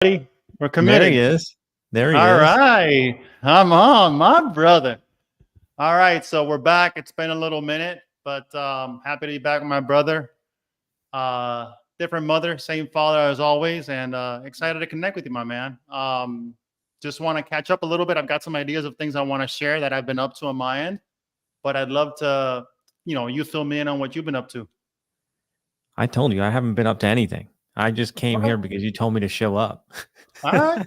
Buddy. We're There committed. he is. There he All is. right. I'm on, my brother. All right. So we're back. It's been a little minute, but happy to be back with my brother. Different mother, same father as always, and excited to connect with you, my man. Just want to catch up a little bit. I've got some ideas of things I want to share that I've been up to on my end, but I'd love to, you fill me in on what you've been up to. I told you I haven't been up to anything. I just came here because you told me to show up. All right.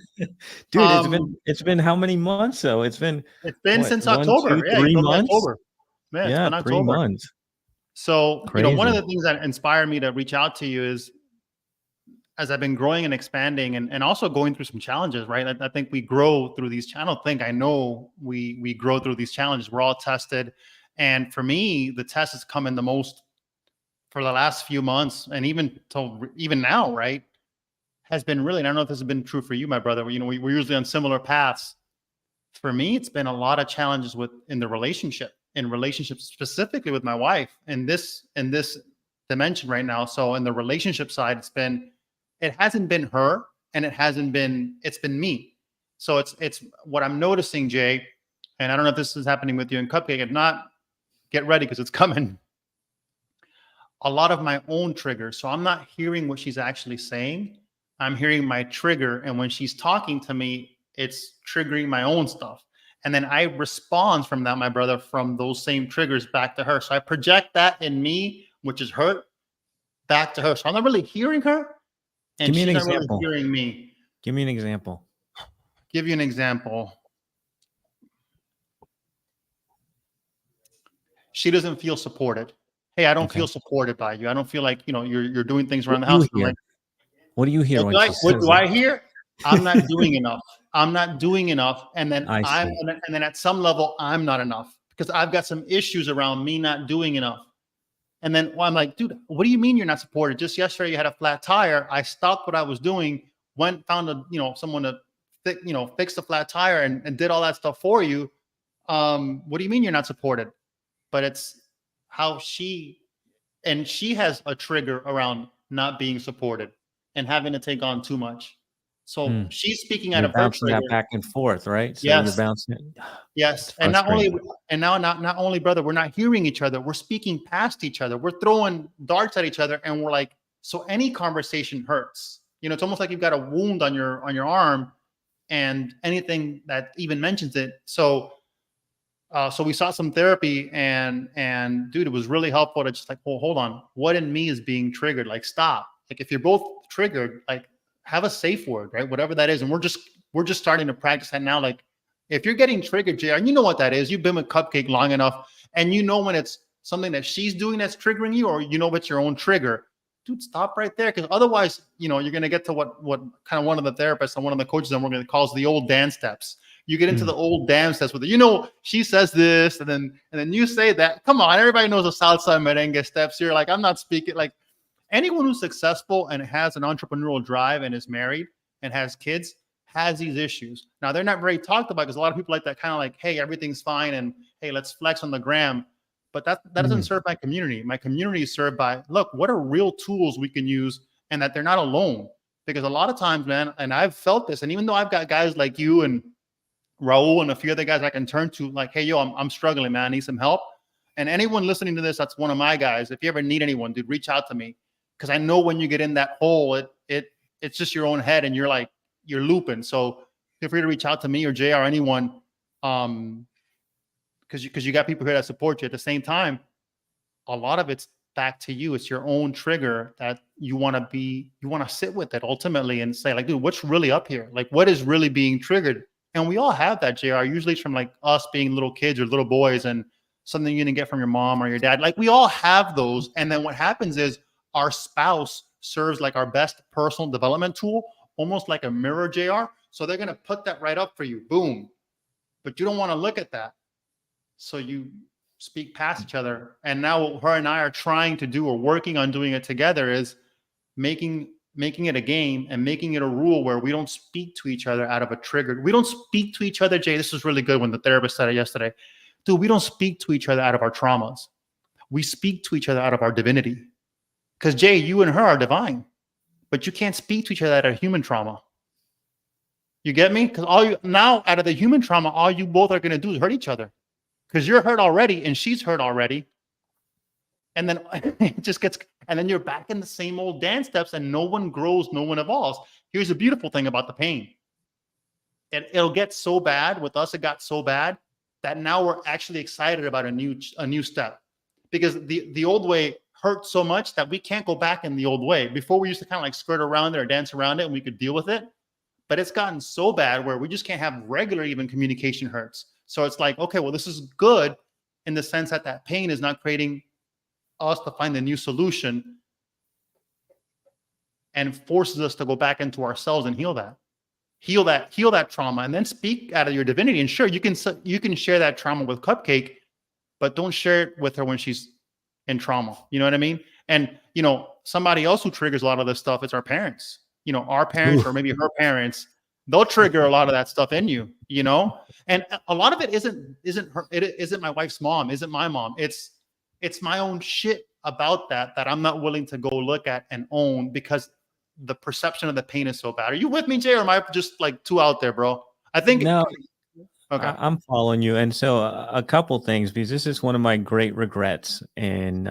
Dude, it's been how many months though? It's been what, since 1, October. 2, Yeah, 3 you told me months. October. Man, it's been 3 October. months. So, Crazy. one of the things that inspired me to reach out to you is as I've been growing and expanding and also going through some challenges, right? I think we grow through these. I don't think I know we grow through these challenges. We're all tested. And for me, the test has come in the most for the last few months and even till even now, right? Has been really, and I don't know if this has been true for you, my brother. We're usually on similar paths. For me, it's been a lot of challenges in relationships specifically with my wife in this dimension right now. So in the relationship side, it hasn't been her and it's been me. So it's what I'm noticing, Jay, and I don't know if this is happening with you in Cupcake. If not, get ready because it's coming. A lot of my own triggers. So I'm not hearing what she's actually saying. I'm hearing my trigger. And when she's talking to me, it's triggering my own stuff. And then I respond from that, my brother, from those same triggers back to her. So I project that in me, which is hurt, back to her. So I'm not really hearing her. And she's not really hearing me. Give me an example. Give you an example. She doesn't feel supported. Hey, I don't feel supported by you. I don't feel like, you're doing things around the house. What do you hear? What do I hear? I'm not doing enough. I'm not doing enough. And then and then at some level, I'm not enough because I've got some issues around me not doing enough. And then I'm like, dude, what do you mean you're not supported? Just yesterday you had a flat tire. I stopped what I was doing, found someone to fix the flat tire and did all that stuff for you. What do you mean you're not supported? But it's how she has a trigger around not being supported and having to take on too much. So she's speaking out of her trigger. That back and forth, right? So yes. You're bouncing. Yes. And not only, brother, we're not hearing each other. We're speaking past each other. We're throwing darts at each other. And we're like, so any conversation hurts. It's almost like you've got a wound on your arm and anything that even mentions it. So we saw some therapy and dude, it was really helpful to just like, well, hold on. What in me is being triggered? Like, stop. Like if you're both triggered, like have a safe word, right? Whatever that is. And we're just starting to practice that now. Like if you're getting triggered, JR, you know what that is. You've been with Cupcake long enough and you know when it's something that she's doing that's triggering you or it's your own trigger. Dude, stop right there. Because otherwise, you're going to get to what kind of one of the therapists and one of the coaches I'm working with calls the old dance steps. You get into the old dance steps with it. She says this and then you say that. Come on, everybody knows the Salsa merengue steps. You're like, I'm not speaking. Like anyone who's successful and has an entrepreneurial drive and is married and has kids has these issues. Now they're not very talked about because a lot of people like that kind of like, hey, everything's fine and hey, let's flex on the gram. But that doesn't serve my community. My community is served by, look, what are real tools we can use and that they're not alone. Because a lot of times, man, and I've felt this, and even though I've got guys like you and Raul and a few other guys I can turn to, like, hey, yo, I'm struggling, man. I need some help. And anyone listening to this, that's one of my guys. If you ever need anyone, dude, reach out to me. Because I know when you get in that hole, it's just your own head and you're looping. So feel free to reach out to me or JR or anyone. Because you got people here that support you. At the same time, a lot of it's back to you. It's your own trigger that you want to sit with it ultimately and say, like, dude, what's really up here? Like, what is really being triggered? And we all have that, JR. Usually it's from like us being little kids or little boys and something you didn't get from your mom or your dad. Like we all have those. And then what happens is our spouse serves like our best personal development tool, almost like a mirror, JR. So they're going to put that right up for you. Boom. But you don't want to look at that. So you speak past each other. And now what her and I are trying to do or working on doing it together is making it a game and making it a rule where we don't speak to each other out of a trigger. We don't speak to each other, Jay. This was really good when the therapist said it yesterday. Dude, we don't speak to each other out of our traumas. We speak to each other out of our divinity. Because Jay, you and her are divine, but you can't speak to each other out of human trauma. You get me? Because all you now out of the human trauma, all you both are going to do is hurt each other. Because you're hurt already and she's hurt already. And then it just gets, and then you're back in the same old dance steps and no one grows, no one evolves. Here's the beautiful thing about the pain. It'll get so bad with us. It got so bad that now we're actually excited about a new step, because the old way hurt so much that we can't go back in the old way. Before we used to kind of like skirt around it or dance around it and we could deal with it. But it's gotten so bad where we just can't have regular even communication hurts. So it's like, okay, well, this is good in the sense that that pain is not creating us to find a new solution and forces us to go back into ourselves and heal that trauma, and then speak out of your divinity. And sure, you can share that trauma with Cupcake, but don't share it with her when she's in trauma. You know what I mean? And somebody else who triggers a lot of this stuff is our parents. Our parents, or maybe her parents, they'll trigger a lot of that stuff in you. And a lot of it isn't my wife's mom, isn't my mom. It's my own shit about that I'm not willing to go look at and own, because the perception of the pain is so bad. Are you with me, Jay, or am I just like too out there, bro? I think no. Okay. I'm following you. And so a couple things, because this is one of my great regrets in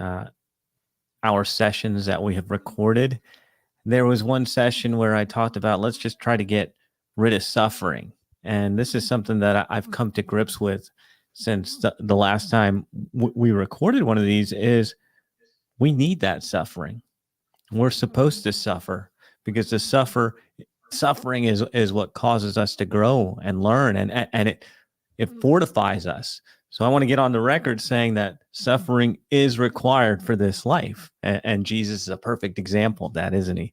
our sessions that we have recorded. There was one session where I talked about, let's just try to get rid of suffering. And this is something that I've come to grips with since the last time we recorded one of these, is we need that suffering. We're supposed to suffer, because the suffering is what causes us to grow and learn, and it fortifies us. So I want to get on the record saying that suffering is required for this life, and Jesus is a perfect example of that, isn't he?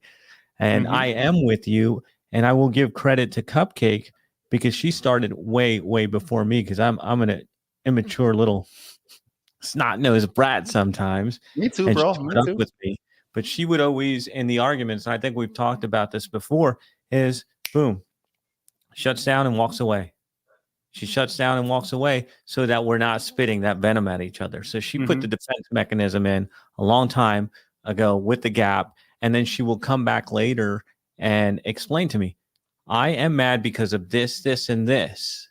And I am with you, and I will give credit to Cupcake, because she started way before me, because I'm an immature little snot-nosed brat sometimes. Me too, and bro. She Me put too. up with me. But she would always, in the arguments, and I think we've talked about this before, is boom, shuts down and walks away. She shuts down and walks away so that we're not spitting that venom at each other. So she put the defense mechanism in a long time ago with the gap. And then she will come back later and explain to me, I am mad because of this, this, and this.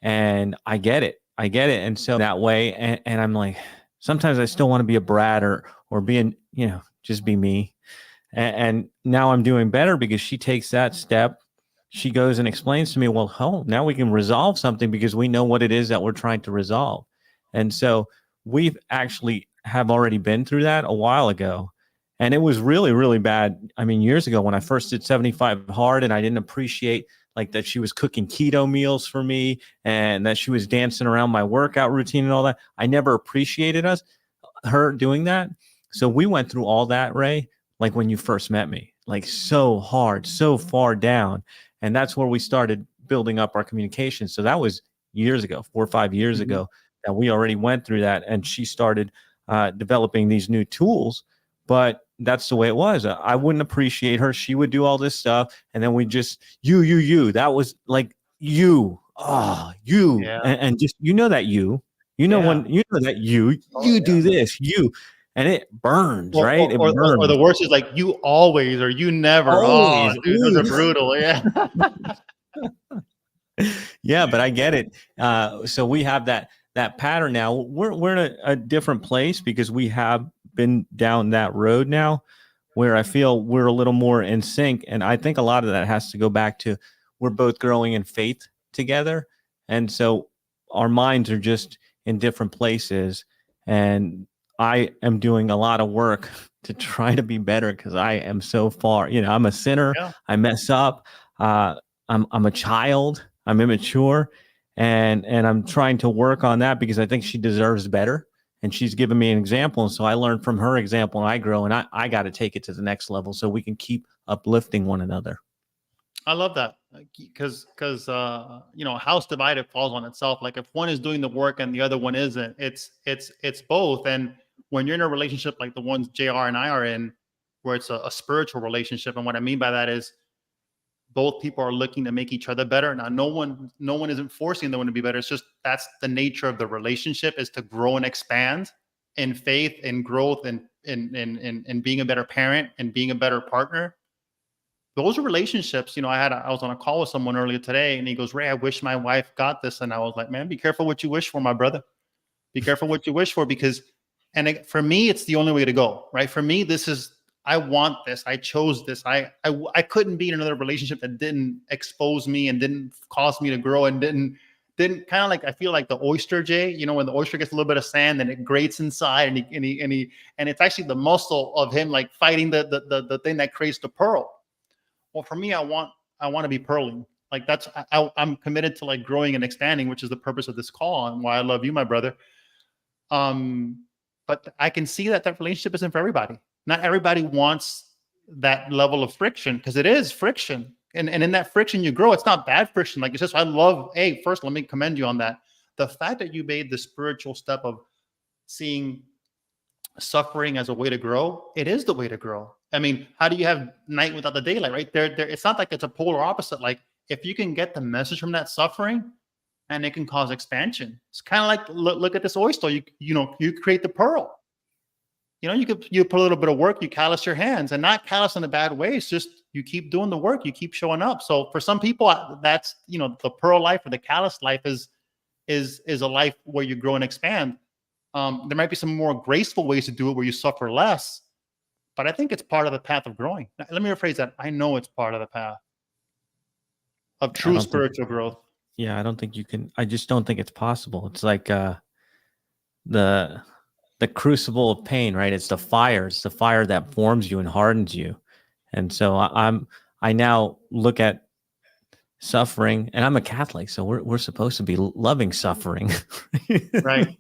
And I get it. And so that way, and I'm like, sometimes I still want to be a brat or being, just be me. And now I'm doing better, because she takes that step. She goes and explains to me, well, now we can resolve something, because we know what it is that we're trying to resolve. And so we've actually have already been through that a while ago. And it was really, really bad. I mean, years ago when I first did 75 hard, and I didn't appreciate like that she was cooking keto meals for me, and that she was dancing around my workout routine and all that. I never appreciated her doing that. So we went through all that, Ray, like when you first met me, like so hard, so far down. And that's where we started building up our communication. So that was years ago, 4 or 5 years ago, that we already went through that. And she started developing these new tools. But that's the way it was. I wouldn't appreciate her. She would do all this stuff. And then we just, you. That was like you. You. Yeah. And just, that when that you do this, you. And it burns, right? Or the worst is like, you always, or you never. Always. Oh, dude, those are brutal. Yeah. Yeah, but I get it. So we have that pattern now. We're in a different place, because we have been down that road now, where I feel we're a little more in sync. And I think a lot of that has to go back to, we're both growing in faith together. And so our minds are just in different places. And I am doing a lot of work to try to be better, because I am so far, I'm a sinner. Yeah. I mess up. I'm a child. I'm immature, and I'm trying to work on that, because I think she deserves better, and she's given me an example. And so I learned from her example, and I grow, and I got to take it to the next level so we can keep uplifting one another. I love that, because house divided falls on itself. Like if one is doing the work and the other one isn't, it's both. And when you're in a relationship like the ones JR and I are in, where it's a spiritual relationship, and what I mean by that is both people are looking to make each other better. Now, no one isn't forcing the one to be better. It's just, that's the nature of the relationship, is to grow and expand in faith and growth and in being a better parent and being a better partner. those are relationships. I was on a call with someone earlier today, and he goes, Ray, I wish my wife got this. And I was like, man, be careful what you wish for, my brother. Be careful what you wish for, because, for me, it's the only way to go, right? For me, I want this. I chose this. I couldn't be in another relationship that didn't expose me and didn't cause me to grow and didn't kind of like, I feel like the oyster, Jay, when the oyster gets a little bit of sand and it grates inside, and it's actually the muscle of him like fighting the thing that creates the pearl. Well, for me, I want to be pearling. Like I'm committed to like growing and expanding, which is the purpose of this call and why I love you, my brother. But I can see that relationship isn't for everybody. Not everybody wants that level of friction, because it is friction. And in that friction, you grow. It's not bad friction. Like it's just, first, let me commend you on that. The fact that you made the spiritual step of seeing suffering as a way to grow, it is the way to grow. I mean, how do you have night without the daylight, right? It's not like it's a polar opposite. Like if you can get the message from that suffering, and it can cause expansion. It's kind of like, look at this oyster. You create the pearl. You put a little bit of work, you callous your hands, and not callous in a bad way. It's just you keep doing the work, you keep showing up. So for some people, that's the pearl life or the callous life is a life where you grow and expand. There might be some more graceful ways to do it where you suffer less, but I think it's part of the path of growing. Let me rephrase that. I know it's part of the path of true spiritual growth. Yeah, I don't think you can. I just don't think it's possible. It's like the crucible of pain, right? It's the fire. It's the fire that forms you and hardens you. And so I now look at suffering, and I'm a Catholic, so we're supposed to be loving suffering, right?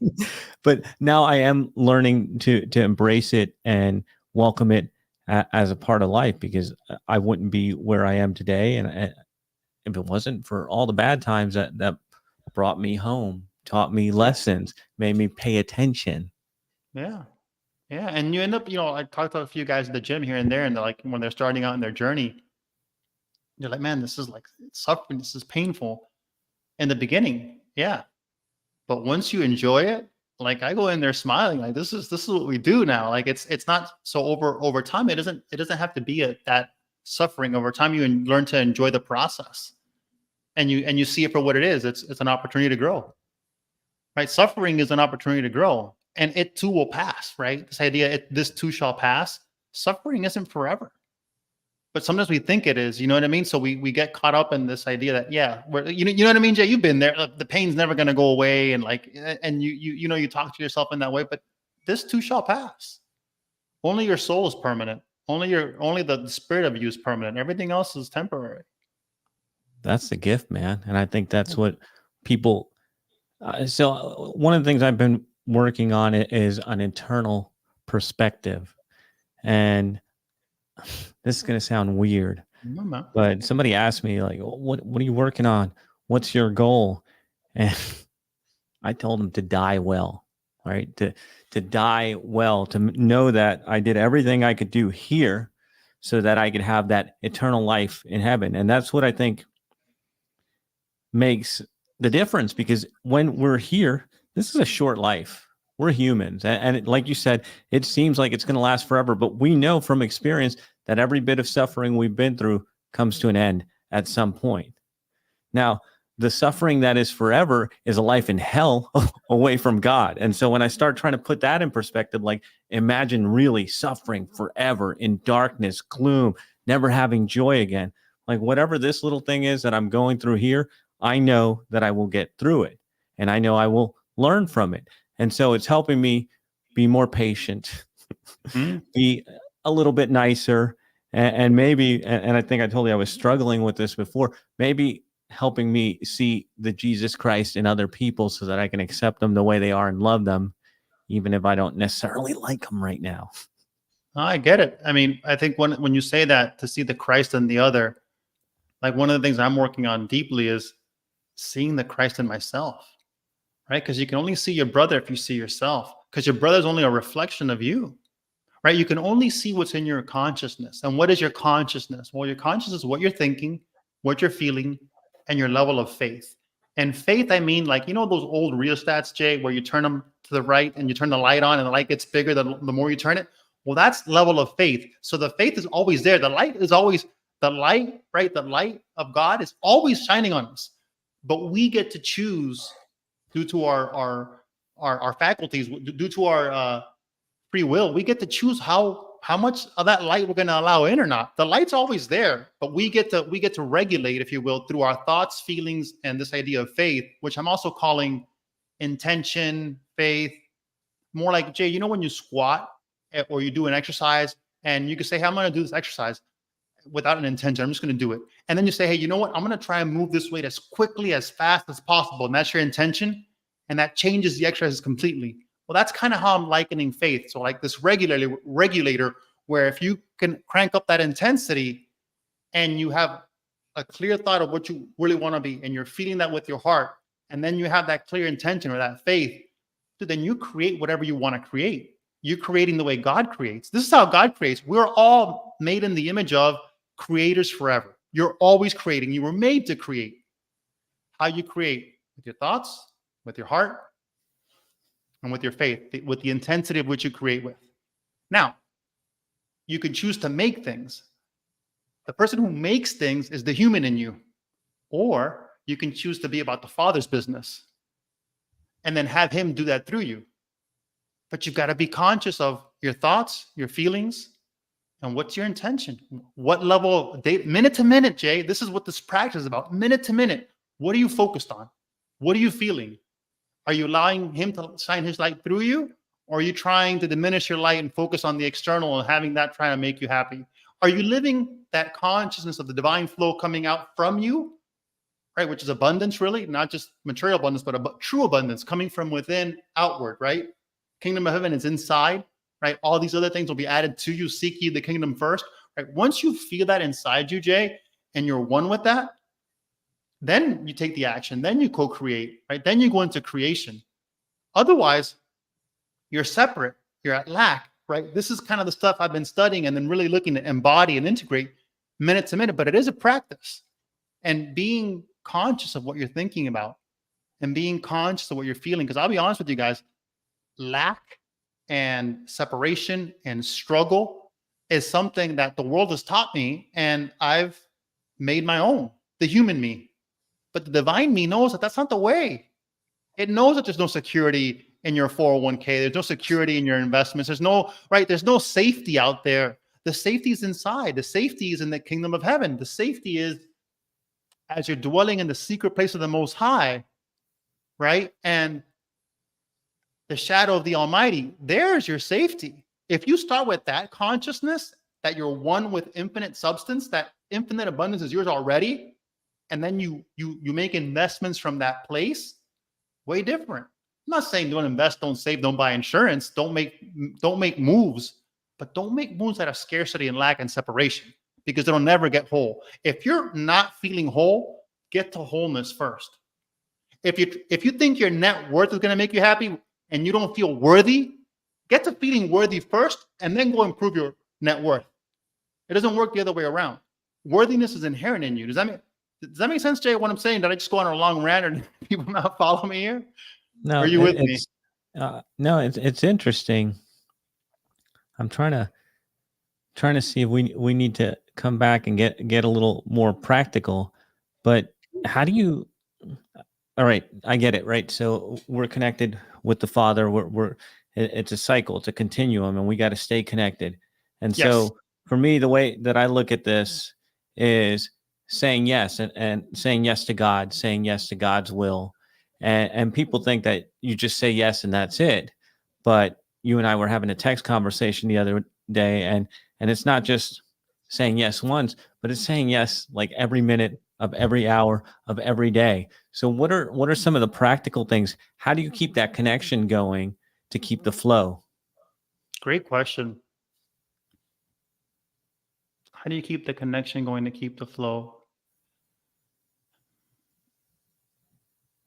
But now I am learning to embrace it and welcome it as a part of life, because I wouldn't be where I am today, and if it wasn't for all the bad times that brought me home, taught me lessons, made me pay attention. Yeah. Yeah. And you end up, I talked to a few guys at the gym here and there, and they're like, when they're starting out in their journey, they're like, man, this is like suffering. This is painful in the beginning. Yeah. But once you enjoy it, like I go in there smiling, like this is what we do now. Like it's not so over time. It doesn't have to be that suffering. Over time, you learn to enjoy the process, and you see it for what it is. It's an opportunity to grow, right? Suffering is an opportunity to grow, and it too will pass, right? This idea, this too shall pass. Suffering isn't forever, but sometimes we think it is. You know what I mean? So we get caught up in this idea that you know what I mean, Jay. You've been there. The pain's never going to go away, and you talk to yourself in that way. But this too shall pass. Only your soul is permanent. Only the spirit of you is permanent. Everything else is temporary. That's the gift, man. And I think that's what people. So one of the things I've been working on is an internal perspective, and this is going to sound weird, but somebody asked me like, "What are you working on? What's your goal?" And I told them to die well, right? To die well, to know that I did everything I could do here so that I could have that eternal life in heaven. And that's what I think makes the difference, because when we're here, this is a short life. We're humans. And like you said, it seems like it's going to last forever, but we know from experience that every bit of suffering we've been through comes to an end at some point. Now, the suffering that is forever is a life in hell away from God. And so when I start trying to put that in perspective, like imagine really suffering forever in darkness, gloom, never having joy again. Like whatever this little thing is that I'm going through here, I know that I will get through it, and I know I will learn from it. And so it's helping me be more patient, be a little bit nicer, and maybe, and I think I told you I was struggling with this before, maybe helping me see the Jesus Christ in other people so that I can accept them the way they are and love them, even if I don't necessarily like them right now. I get it. I mean, I think when you say that, to see the Christ in the other, like one of the things I'm working on deeply is seeing the Christ in myself, right? Because you can only see your brother if you see yourself, because your brother is only a reflection of you, right? You can only see what's in your consciousness. And what is your consciousness? Well, your consciousness is what you're thinking, what you're feeling, and your level of faith. And faith, I mean, like, those old rheostats, Jay, where you turn them to the right and you turn the light on and the light gets bigger the more you turn it. Well, that's level of faith. So the faith is always there. The light is always The light, right? The light of God is always shining on us, but we get to choose due to our faculties, due to our free will. We get to choose how much of that light we're going to allow in or not. The light's always there, but we get to regulate, if you will, through our thoughts, feelings, and this idea of faith, which I'm also calling intention, faith. More like, Jay, you know, when you squat or you do an exercise and you can say, hey, I'm going to do this exercise without an intention. I'm just going to do it. And then you say, hey, you know what? I'm going to try and move this weight as quickly, as fast as possible. And that's your intention. And that changes the exercise completely. Well, that's kind of how I'm likening faith. So like this regulator, where if you can crank up that intensity and you have a clear thought of what you really want to be, and you're feeling that with your heart, and then you have that clear intention or that faith, then you create whatever you want to create. You're creating the way God creates. This is how God creates. We're all made in the image of creators forever. You're always creating. You were made to create. How you create? With your thoughts, with your heart, and with your faith, with the intensity of which you create with. Now, you can choose to make things. The person who makes things is the human in you. Or you can choose to be about the Father's business and then have him do that through you. But you've got to be conscious of your thoughts, your feelings, and what's your intention? What level of data, minute to minute, Jay, this is what this practice is about. Minute to minute, what are you focused on? What are you feeling? Are you allowing him to shine his light through you? Or are you trying to diminish your light and focus on the external and having that try to make you happy? Are you living that consciousness of the divine flow coming out from you? Right, which is abundance, really, not just material abundance, but true abundance coming from within outward, right? Kingdom of heaven is inside, right? All these other things will be added to you. Seek ye the kingdom first, right? Once you feel that inside you, Jay, and you're one with that, then you take the action, then you co-create, right? Then you go into creation. Otherwise, you're separate, you're at lack, right? This is kind of the stuff I've been studying and then really looking to embody and integrate minute to minute, but it is a practice. And being conscious of what you're thinking about and being conscious of what you're feeling. Because I'll be honest with you guys, lack and separation and struggle is something that the world has taught me, and I've made my own, the human me. But the divine me knows that that's not the way. It knows that there's no security in your 401k. There's no security in your investments. There's no safety out there. The safety is inside. The safety is in the kingdom of heaven. The safety is as you're dwelling in the secret place of the Most High, right? And the shadow of the Almighty, there's your safety. If you start with that consciousness, that you're one with infinite substance, that infinite abundance is yours already, and then you make investments from that place, way different. I'm not saying don't invest, don't save, don't buy insurance, don't make moves, but don't make moves out of scarcity and lack and separation, because it'll never get whole. If you're not feeling whole, get to wholeness first. If you think your net worth is going to make you happy and you don't feel worthy, get to feeling worthy first and then go improve your net worth. It doesn't work the other way around. Worthiness is inherent in you. Does that make sense, Jay, what I'm saying? Did I just go on a long rant or people not follow me here? No, are you with me? No, it's interesting. I'm trying to see if we need to come back and get a little more practical. But how do you? All right, I get it. Right, so we're connected with the Father. It's a cycle, it's a continuum, and we got to stay connected. And Yes. So for me, the way that I look at this is saying yes and saying yes to God, saying yes to God's will. And people think that you just say yes and that's it. But you and I were having a text conversation the other day, and it's not just saying yes once, but it's saying yes like every minute of every hour of every day. So what are some of the practical things? How do you keep that connection going to keep the flow? Great question. How do you keep the connection going to keep the flow?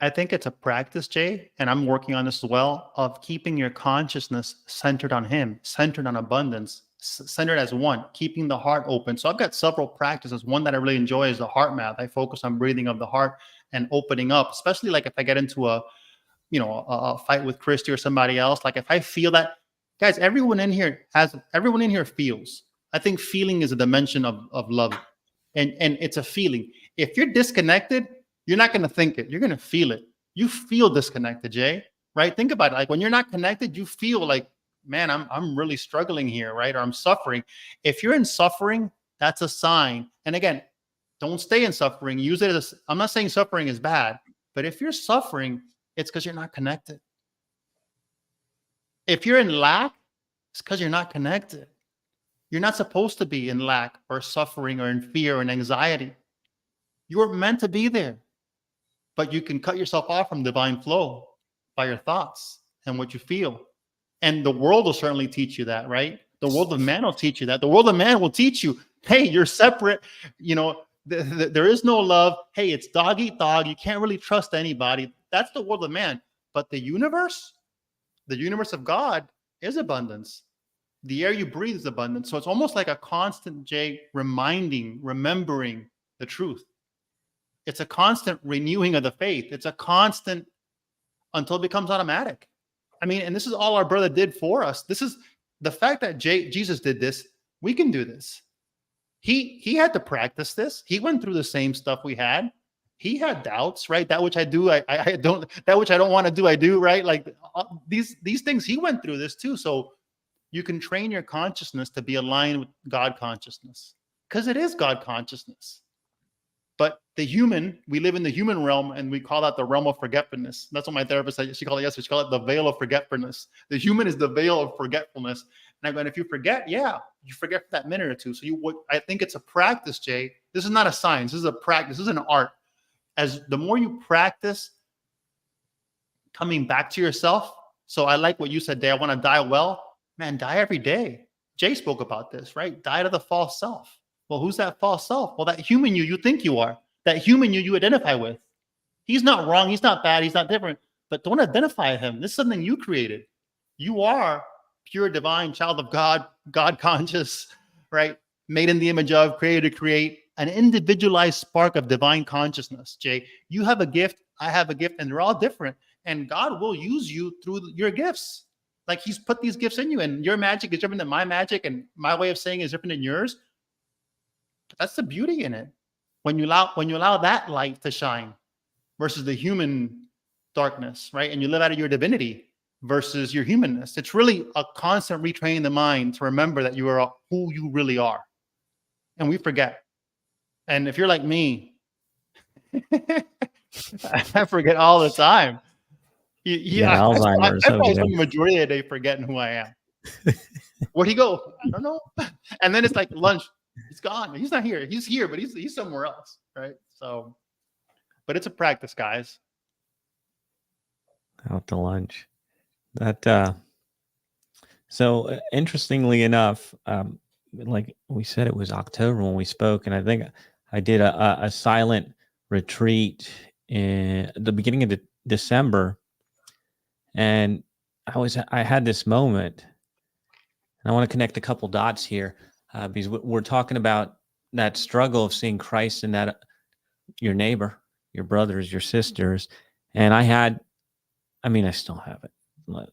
I think it's a practice, Jay, and I'm working on this as well, of keeping your consciousness centered on Him, centered on abundance, centered as one, keeping the heart open. So I've got several practices. One that I really enjoy is the heart math. I focus on breathing of the heart and opening up, especially like if I get into a fight with Christy or somebody else. Like if I feel that, guys, everyone in here feels. I think feeling is a dimension of love. and it's a feeling. If you're disconnected, you're not going to think it. You're going to feel it. You feel disconnected, Jay, right? Think about it. Like when you're not connected, you feel like, man, I'm really struggling here, right? Or I'm suffering. If you're in suffering, that's a sign. And again, don't stay in suffering. Use it as, I'm not saying suffering is bad, but if you're suffering, it's because you're not connected. If you're in lack, it's because you're not connected. You're not supposed to be in lack or suffering or in fear and anxiety. You're meant to be there, but you can cut yourself off from divine flow by your thoughts and what you feel. And the world will certainly teach you that, right? The world of man will teach you that. The world of man will teach you, hey, you're separate. You know, there is no love. Hey, it's dog eat dog. You can't really trust anybody. That's the world of man. But the universe of God is abundance. The air you breathe is abundance. So it's almost like a constant, Jay, remembering the truth. It's a constant renewing of the faith. It's a constant until it becomes automatic. I mean, and this is all our brother did for us. This is the fact that Jesus did this. We can do this. He had to practice this. He went through the same stuff we had. He had doubts, right? That which I do, I don't. That which I don't want to do, I do, right? Like these things, he went through this too. So you can train your consciousness to be aligned with God consciousness, because it is God consciousness. But the human, we live in the human realm, and we call that the realm of forgetfulness. That's what my therapist said. She called it yesterday. She called it the veil of forgetfulness. The human is the veil of forgetfulness. And I'm going, if you forget, yeah, you forget for that minute or two. So I think it's a practice, Jay. This is not a science. This is a practice. This is an art. As the more you practice coming back to yourself. So I like what you said, Dave. I want to die well. Man, die every day. Jay spoke about this, right? Die to the false self. Well, who's that false self? Well, that human you think you are. That human you identify with. He's not wrong. He's not bad. He's not different. But don't identify him. This is something you created. You are pure, divine, child of God, God conscious, right? Made in the image of, created to create, an individualized spark of divine consciousness, Jay. You have a gift. I have a gift, and they're all different. And God will use you through your gifts. Like he's put these gifts in you, and your magic is different than my magic, and my way of saying is different than yours. That's the beauty in it. When you allow that light to shine versus the human darkness, right? And you live out of your divinity versus your humanness. It's really a constant retraining the mind to remember that you are who you really are. And we forget. And if you're like me, I forget all the time. Alzheimer's. I probably spend the majority of the day forgetting who I am. Where'd he go? I don't know. And then it's like lunch. He's gone. He's not here. He's here, but he's somewhere else, right? So, but it's a practice, guys. Out to lunch. That so interestingly enough, like we said, it was October when we spoke, and I think I did a silent retreat in the beginning of December, and I had this moment, and I want to connect a couple dots here. Because we're talking about that struggle of seeing Christ in that your neighbor, your brothers, your sisters, and I still have it.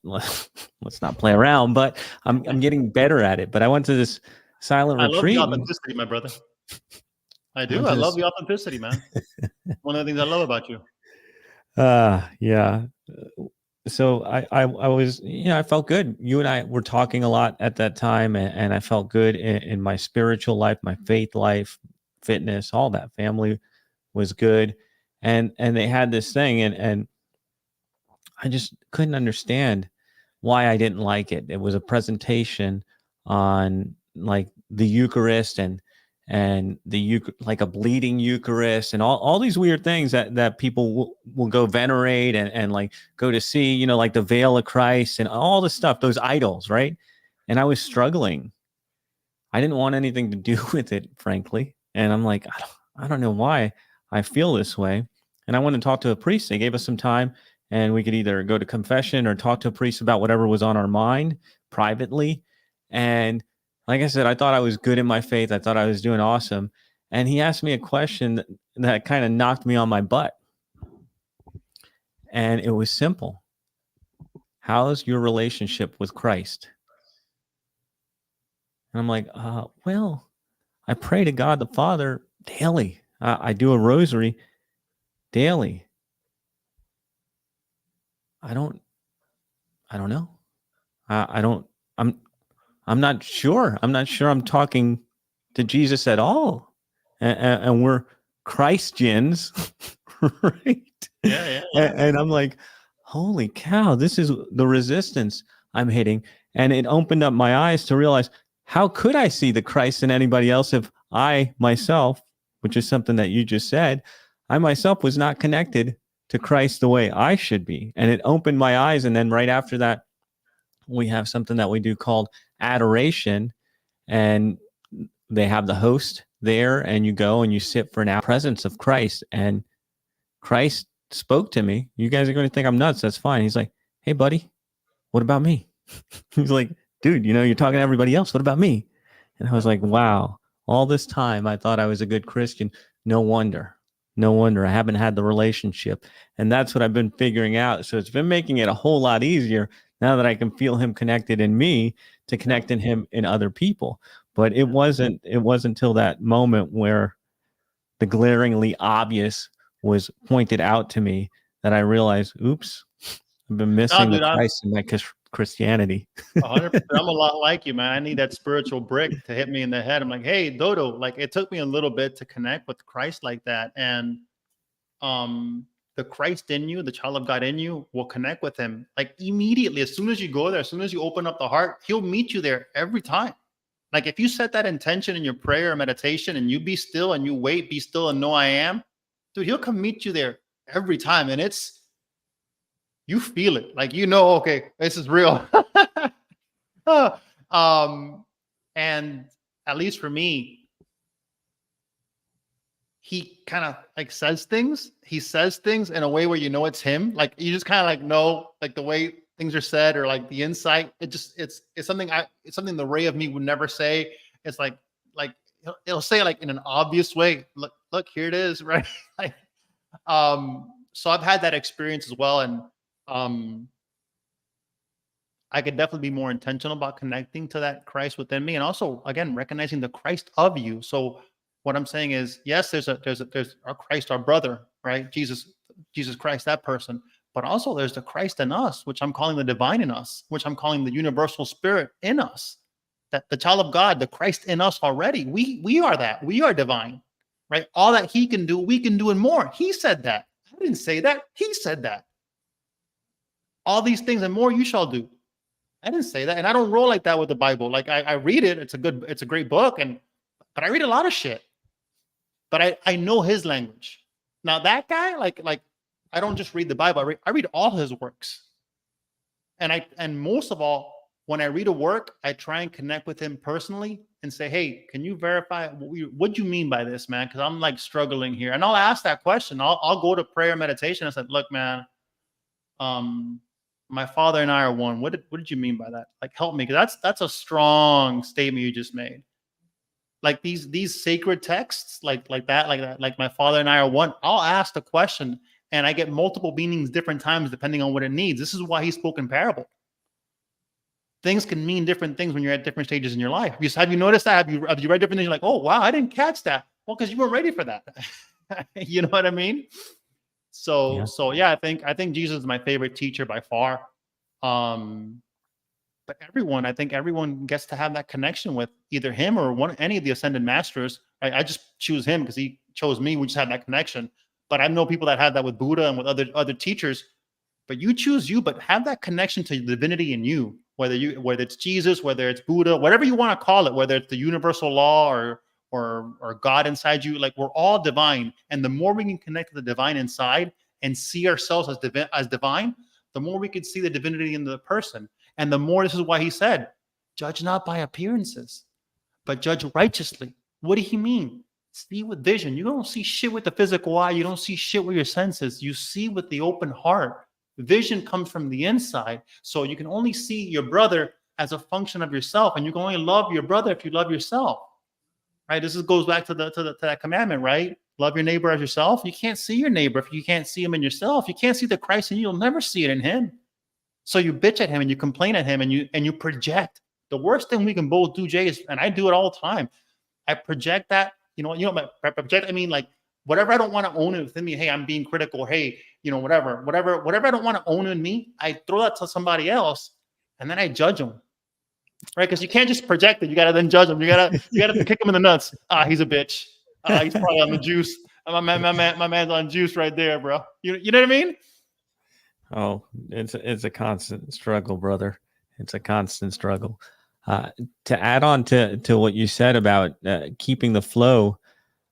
Let's not play around, but I'm getting better at it. But I went to this silent retreat. I love the authenticity, my brother. I do. I love the authenticity, man. One of the things I love about you. Yeah. So I was, I felt good. You and I were talking a lot at that time, and I felt good in my spiritual life, my faith life, fitness, all that. Family was good. And they had this thing, and I just couldn't understand why I didn't like it. It was a presentation on like the Eucharist and like a bleeding Eucharist and all these weird things that people will go venerate and like go to see, like the veil of Christ and all the stuff, those idols, right? And I was struggling. I didn't want anything to do with it, frankly. And I'm like, I don't know why I feel this way. And I went and talked to a priest. They gave us some time, and we could either go to confession or talk to a priest about whatever was on our mind privately. And like I said, I thought I was good in my faith. I thought I was doing awesome. And he asked me a question that kind of knocked me on my butt. And it was simple. How's your relationship with Christ? And I'm like, well, I pray to God the Father daily. I do a rosary daily. I don't know. I'm not sure. I'm not sure I'm talking to Jesus at all. And we're Christians, right? Yeah. And I'm like, holy cow, this is the resistance I'm hitting. And it opened up my eyes to realize, how could I see the Christ in anybody else if I myself, which is something that you just said, I myself was not connected to Christ the way I should be. And it opened my eyes. And then right after that, we have something that we do called adoration. And they have the host there, and you go and you sit for an hour, presence of Christ. And Christ spoke to me. You guys are going to think I'm nuts. That's fine. He's like, hey, buddy, what about me? He's like, dude, you're talking to everybody else. What about me? And I was like, wow, all this time I thought I was a good Christian. No wonder I haven't had the relationship. And that's what I've been figuring out. So it's been making it a whole lot easier now that I can feel him connected in me to connect in him in other people. But it wasn't until that moment where the glaringly obvious was pointed out to me that I realized, oops, I've been missing the Christ in my Christianity. 100%. I'm a lot like you, man. I need that spiritual brick to hit me in the head. I'm like, hey, Dodo, like it took me a little bit to connect with Christ like that. And the Christ in you, the child of God in you, will connect with him like immediately. As soon as you go there, as soon as you open up the heart, he'll meet you there every time. Like if you set that intention in your prayer or meditation and you be still and you wait, be still and know I am, dude, he'll come meet you there every time. And you feel it. Like, okay, this is real. And at least for me, he kind of like says things. He says things in a way where it's him. Like you just kind of like know, like the way things are said or like the insight. It's something it's something the Ray of me would never say. It's like it'll say like in an obvious way. Look, here it is, right? Like, so I've had that experience as well, and I could definitely be more intentional about connecting to that Christ within me, and also again recognizing the Christ of you. So what I'm saying is, yes, there's our Christ, our brother, right? Jesus Christ, that person. But also there's the Christ in us, which I'm calling the divine in us, which I'm calling the universal spirit in us. That the child of God, the Christ in us already. We are that. We are divine, right? All that he can do, we can do and more. He said that. I didn't say that. He said that. All these things and more you shall do. I didn't say that. And I don't roll like that with the Bible. Like I read it. It's a great book. But I read a lot of shit. But I know his language. Now that guy, like I don't just read the Bible. I read all his works. And most of all, when I read a work, I try and connect with him personally and say, hey, can you verify what you mean by this, man? Because I'm like struggling here. And I'll ask that question. I'll go to prayer meditation and say, look, man, my father and I are one. What did you mean by that? Like, help me. Because that's a strong statement you just made. Like these sacred texts, like my father and I are one. I'll ask the question and I get multiple meanings different times depending on what it needs. This is why he spoke in parable. Things can mean different things when you're at different stages in your life. Have you noticed that? Have you read different things? You're like, oh wow, I didn't catch that. Well, because you weren't ready for that. You know what I mean? So yeah, I think Jesus is my favorite teacher by far. But I think everyone gets to have that connection with either him or any of the ascended masters. I just choose him because he chose me. We just have that connection. But I know people that have that with Buddha and with other teachers. But you choose you, but have that connection to the divinity in you, whether it's Jesus, whether it's Buddha, whatever you want to call it, whether it's the universal law or God inside you. Like we're all divine, and the more we can connect to the divine inside and see ourselves as divine, the more we can see the divinity in the person. And the more, this is why he said, judge not by appearances, but judge righteously. What did he mean? See with vision. You don't see shit with the physical eye. You don't see shit with your senses. You see with the open heart. Vision comes from the inside. So you can only see your brother as a function of yourself. And you can only love your brother if you love yourself. Right? This goes back to that commandment, right? Love your neighbor as yourself. You can't see your neighbor if you can't see him in yourself. You can't see the Christ in you. You'll never see it in him. So you bitch at him and you complain at him and you project. The worst thing we can both do, Jay, is, and I do it all the time, I project that by project, I mean like whatever I don't want to own it within me. Hey, I'm being critical. Hey, whatever I don't want to own in me, I throw that to somebody else, and then I judge them. Right? Because you can't just project it. You gotta then judge them. You gotta kick him in the nuts. He's a bitch. He's probably on the juice. My man's on juice right there, bro. You know what I mean? Oh, it's a constant struggle, brother. It's a constant struggle. To add on to what you said about keeping the flow,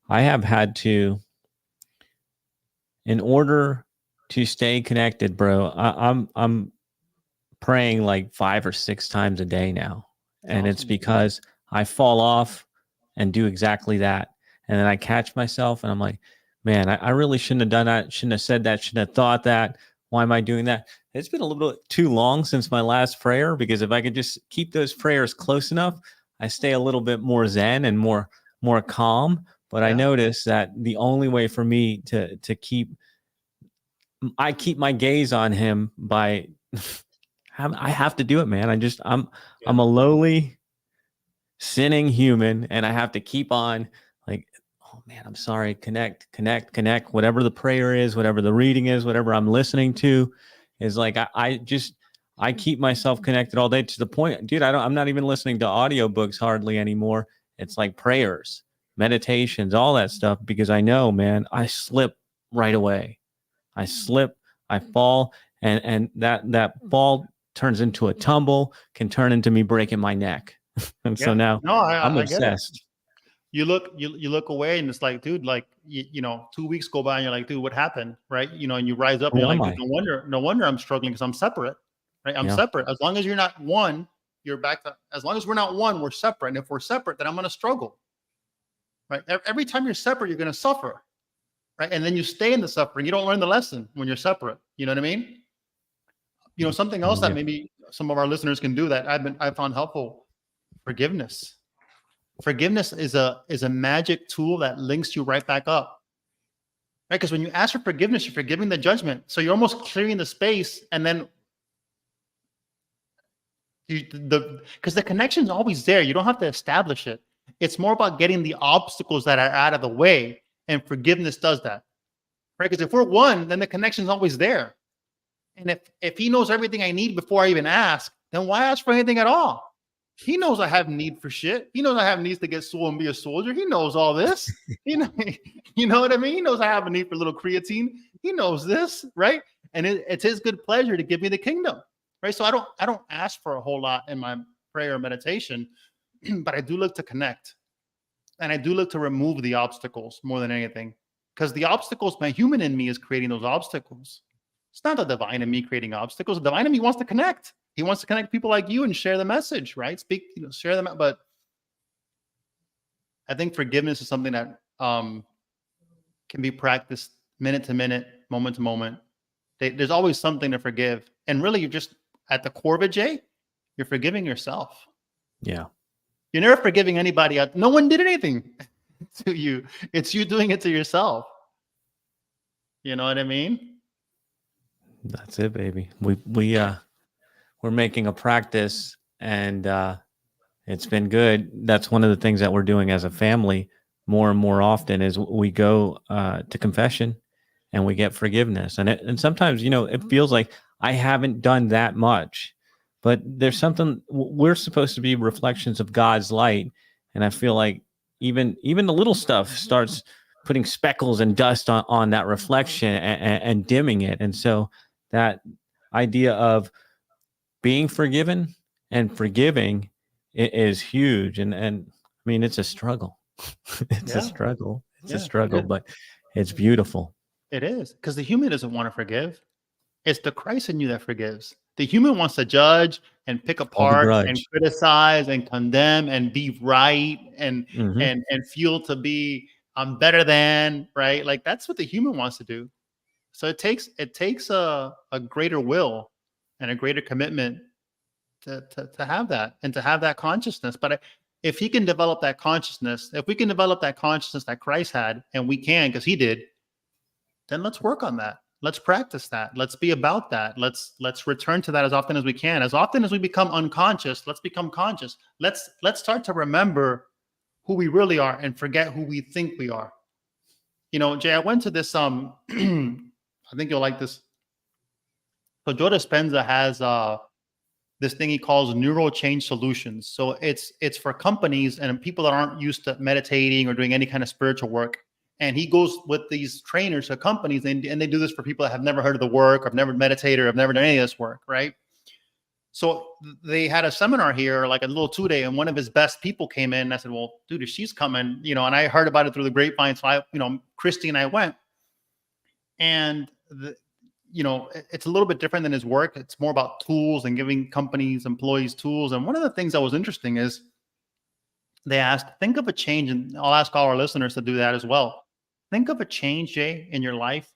I have had to, in order to stay connected, bro. I'm praying like 5 or 6 times a day now, and awesome. It's because I fall off and do exactly that, and then I catch myself, and I'm like, man, I really shouldn't have done that. Shouldn't have said that. Shouldn't have thought that. Why am I doing that? It's been a little bit too long since my last prayer, because if I could just keep those prayers close enough, I stay a little bit more zen and more calm. But I notice that the only way for me to keep my gaze on him by I have to do it, man. I'm a lowly sinning human, and I have to keep on like, oh man, I'm sorry. Connect. Whatever the prayer is, whatever the reading is, whatever I'm listening to is like, I keep myself connected all day, to the point, dude, I'm not even listening to audiobooks hardly anymore. It's like prayers, meditations, all that stuff, because I know, man, I slip right away. I fall, and that fall turns into a tumble, can turn into me breaking my neck. And so now I'm obsessed. You look away, and it's like, dude, like, 2 weeks go by, and you're like, dude, what happened? Right. And you rise up, and you're like, dude, no wonder I'm struggling, because I'm separate. Right. I'm separate. As long as you're not one, you're back to, as long as we're not one, we're separate. And if we're separate, then I'm going to struggle. Right. Every time you're separate, you're going to suffer. Right. And then you stay in the suffering. You don't learn the lesson when you're separate. You know what I mean? Something else that maybe some of our listeners can do that I found helpful: forgiveness. Forgiveness is a magic tool that links you right back up. Right? Because when you ask for forgiveness, you're forgiving the judgment. So you're almost clearing the space, and then because the connection is always there. You don't have to establish it. It's more about getting the obstacles that are out of the way, and forgiveness does that. Right? Because if we're one, then the connection is always there. And if he knows everything I need before I even ask, then why ask for anything at all? He knows I have need for shit. He knows I have needs to get swole and be a soldier. He knows all this. You know what I mean? He knows I have a need for a little creatine. He knows this, right? And it's his good pleasure to give me the kingdom, right? So I don't ask for a whole lot in my prayer or meditation, but I do look to connect, and I do look to remove the obstacles more than anything, because the obstacles, my human in me is creating those obstacles. It's not the divine in me creating obstacles. The divine in me wants to connect. He wants to connect people like you and share the message, right? Share them. But I think forgiveness is something that can be practiced minute to minute, moment to moment. There's always something to forgive. And really, you're just, at the core of it, Jay, you're forgiving yourself. Yeah. You're never forgiving anybody else. No one did anything to you. It's you doing it to yourself. You know what I mean? That's it, baby. We're making a practice, and it's been good. That's one of the things that we're doing as a family more and more often, is we go to confession and we get forgiveness. And sometimes, it feels like I haven't done that much, but there's something, we're supposed to be reflections of God's light. And I feel like even the little stuff starts putting speckles and dust on that reflection and dimming it. And so that idea of being forgiven and forgiving is huge. And I mean, it's a struggle. It's a struggle. It's a struggle, but it's beautiful. It is, because the human doesn't want to forgive. It's the Christ in you that forgives. The human wants to judge and pick apart and criticize and condemn and be right and feel to be better than, right? Like, that's what the human wants to do. So it takes a greater will and a greater commitment to have that, and to have that consciousness. But if he can develop that consciousness, if we can develop that consciousness that Christ had, and we can, because he did, then let's work on that. Let's practice that. Let's be about that. Let's return to that as often as we can. As often as we become unconscious, let's become conscious. Let's start to remember who we really are and forget who we think we are. You know, Jay, I went to this, I think you'll like this. So Joe Dispenza has this thing he calls Neuro Change Solutions. So it's for companies and people that aren't used to meditating or doing any kind of spiritual work. And he goes with these trainers to companies, and they do this for people that have never heard of the work, or have never meditated, or have never done any of this work, right? So they had a seminar here, like a little 2-day, and one of his best people came in. And I said, well, dude, if she's coming, you know, and I heard about it through the grapevine. So I, you know, Christy and I went, and you know, it's a little bit different than his work. It's more about tools and giving companies, employees tools. And one of the things that was interesting is they asked, think of a change, and I'll ask all our listeners to do that as well. Think of a change, Jay, in your life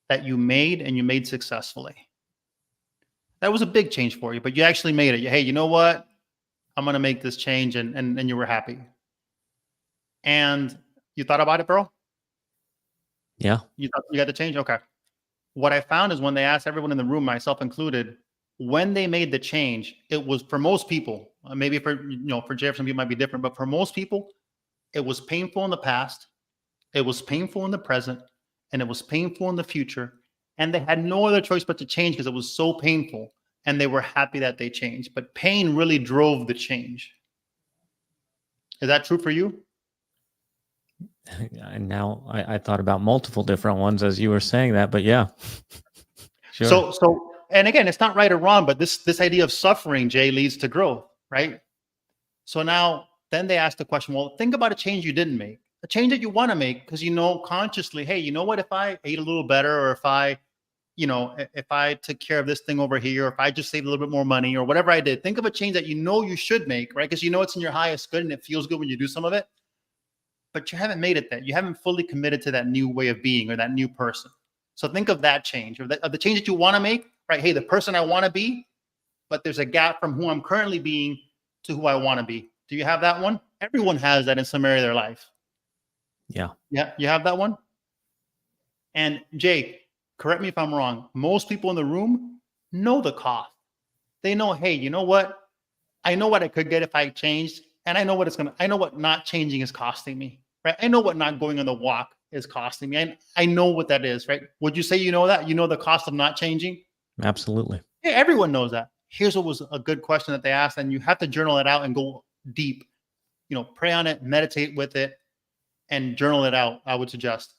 that you made and you made successfully. That was a big change for you, but you actually made it. Hey, you know what? I'm going to make this change, and you were happy. And you thought about it, bro? Yeah. You thought you got the change? Okay. What I found is when they asked everyone in the room, myself included, when they made the change, it was, for most people, maybe for, you know, for Jefferson, it might be different, but for most people, it was painful in the past, it was painful in the present, and it was painful in the future. And they had no other choice but to change because it was so painful, and they were happy that they changed. But pain really drove the change. Is that true for you? And now I thought about multiple different ones as you were saying that, but yeah. Sure. So, and again, it's not right or wrong, but this idea of suffering, Jay, leads to growth, right? So now, then they ask the question, well, think about a change you didn't make, a change that you want to make, because you know consciously, hey, you know what, if I ate a little better, or if I, you know, if I took care of this thing over here, or if I just saved a little bit more money, or whatever I did, think of a change that you know you should make, right? Because you know it's in your highest good and it feels good when you do some of it, but you haven't made it that. You haven't fully committed to that new way of being or that new person. So think of that change, or of the change that you want to make, right? Hey, the person I want to be, but there's a gap from who I'm currently being to who I want to be. Do you have that one? Everyone has that in some area of their life. Yeah. Yeah, you have that one? And Jay, correct me if I'm wrong, most people in the room know the cost. They know, hey, you know what? I know what I could get if I changed, and I know what not changing is costing me, right? I know what not going on the walk is costing me. And I know what that is, right? Would you say you know that? You know the cost of not changing? Absolutely. Yeah, everyone knows that. Here's what was a good question that they asked, and you have to journal it out and go deep. You know, pray on it, meditate with it, and journal it out, I would suggest.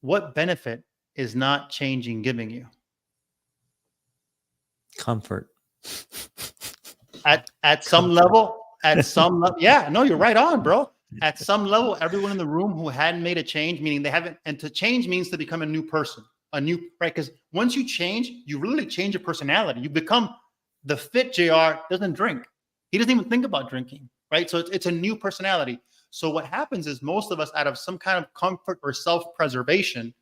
What benefit is not changing giving you? Comfort. At some level, yeah, no, you're right on, bro. At some level, everyone in the room who hadn't made a change, meaning they haven't, and to change means to become a new person, right? Because once you change, you really change your personality. You become the fit JR doesn't drink. He doesn't even think about drinking, right? So it's a new personality. So what happens is most of us, out of some kind of comfort or self-preservation,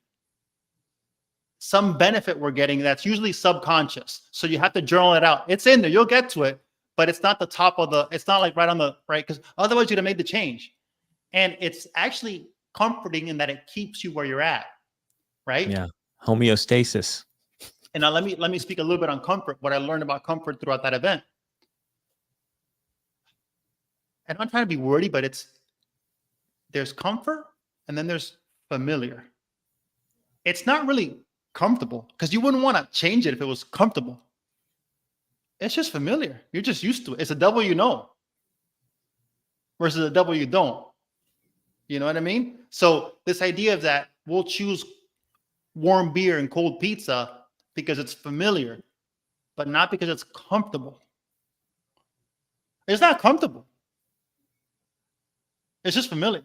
some benefit we're getting that's usually subconscious. So you have to journal it out. It's in there. You'll get to it, but it's not the top of the, it's not like right on the, right? Because otherwise you'd have made the change. And it's actually comforting in that it keeps you where you're at, right? Yeah. Homeostasis. And now let me speak a little bit on comfort, what I learned about comfort throughout that event. And I'm trying to be wordy, but there's comfort and then there's familiar. It's not really comfortable because you wouldn't want to change it if it was comfortable. It's just familiar. You're just used to it. It's a double you know versus a double you don't. You know what I mean? So this idea of that we'll choose warm beer and cold pizza because it's familiar, but not because it's comfortable. It's not comfortable. It's just familiar,